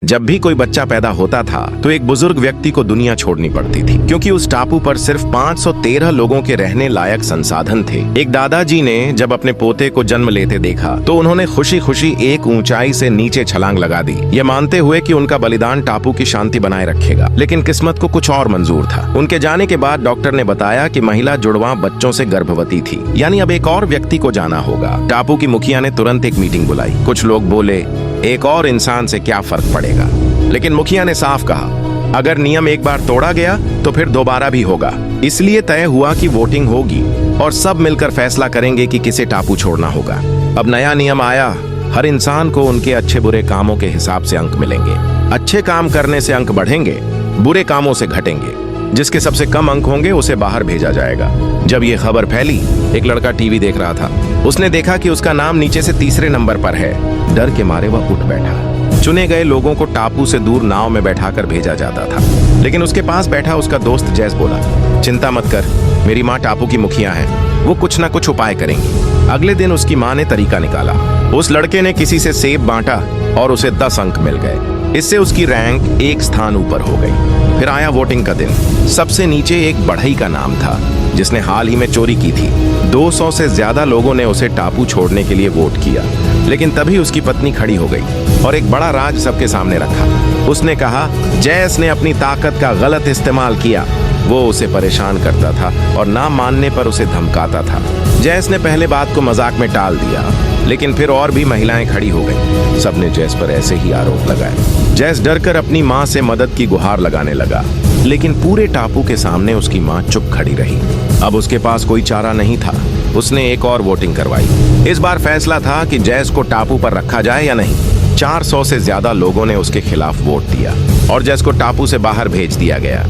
जब भी कोई बच्चा पैदा होता था तो एक बुजुर्ग व्यक्ति को दुनिया छोड़नी पड़ती थी, क्योंकि उस टापू पर सिर्फ 513 लोगों के रहने लायक संसाधन थे। एक दादाजी ने जब अपने पोते को जन्म लेते देखा तो उन्होंने खुशी खुशी एक ऊंचाई से नीचे छलांग लगा दी, ये मानते हुए कि उनका बलिदान टापू की शांति बनाए रखेगा। लेकिन किस्मत को कुछ और मंजूर था। उनके जाने के बाद डॉक्टर ने बताया कि महिला जुड़वा बच्चों से गर्भवती थी, यानी अब एक और व्यक्ति को जाना होगा। टापू की मुखिया ने तुरंत एक मीटिंग बुलाई। कुछ लोग बोले, एक और इंसान से क्या फर्क पड़ेगा, लेकिन मुखिया ने साफ कहा, अगर नियम एक बार तोड़ा गया तो फिर दोबारा भी होगा। इसलिए तय हुआ कि वोटिंग होगी और सब मिलकर फैसला करेंगे कि किसे टापू छोड़ना होगा। अब नया नियम आया, हर इंसान को उनके अच्छे बुरे कामों के हिसाब से अंक मिलेंगे। अच्छे काम करने से अंक बढ़ेंगे, बुरे कामों से घटेंगे। जिसके सबसे कम अंक होंगे उसे बाहर भेजा जाएगा। जब ये खबर फैली, एक लड़का टीवी देख रहा था। उसने देखा कि उसका नाम नीचे से तीसरे नंबर पर है। डर के मारे वह उठ बैठा। चुने गए लोगों को टापू से दूर नाव में बैठाकर भेजा जाता था, लेकिन उसके पास बैठा उसका दोस्त जैस बोला, चिंता मत कर, मेरी माँ टापू की मुखिया है, वो कुछ ना कुछ उपाय करेंगी। अगले दिन उसकी माँ ने तरीका निकाला। उस लड़के ने किसी से सेब बांटा और उसे 10 अंक मिल गए। इससे उसकी रैंक एक स्थान ऊपर हो गई। फिर आया वोटिंग का दिन। सबसे नीचे एक बढ़ई का नाम था, जिसने हाल ही में चोरी की थी। 200 से ज्यादा लोगों ने उसे टापू छोड़ने के लिए वोट किया, लेकिन तभी उसकी पत्नी खड़ी हो गई और एक बड़ा राज सबके सामने रखा। उसने कहा, जैस ने अपनी ताकत का गलत इस्तेमाल किया। वो उसे परेशान करता था और ना मानने पर उसे धमकाता था। जैस ने पहले बात को मजाक में टाल दिया, लेकिन फिर और भी महिलाएं खड़ी हो गईं। सबने जैस पर ऐसे ही आरोप लगाए। जैस डरकर अपनी माँ से मदद की गुहार लगाने लगा, लेकिन पूरे टापू के सामने उसकी माँ चुप खड़ी रही। अब उसके पास कोई चारा नहीं था। उसने एक और वोटिंग करवाई। इस बार फैसला था कि जैस को टापू पर रखा जाए या नहीं। 400 से ज्यादा लोगों ने उसके खिलाफ वोट दिया और जैस को टापू से बाहर भेज दिया गया।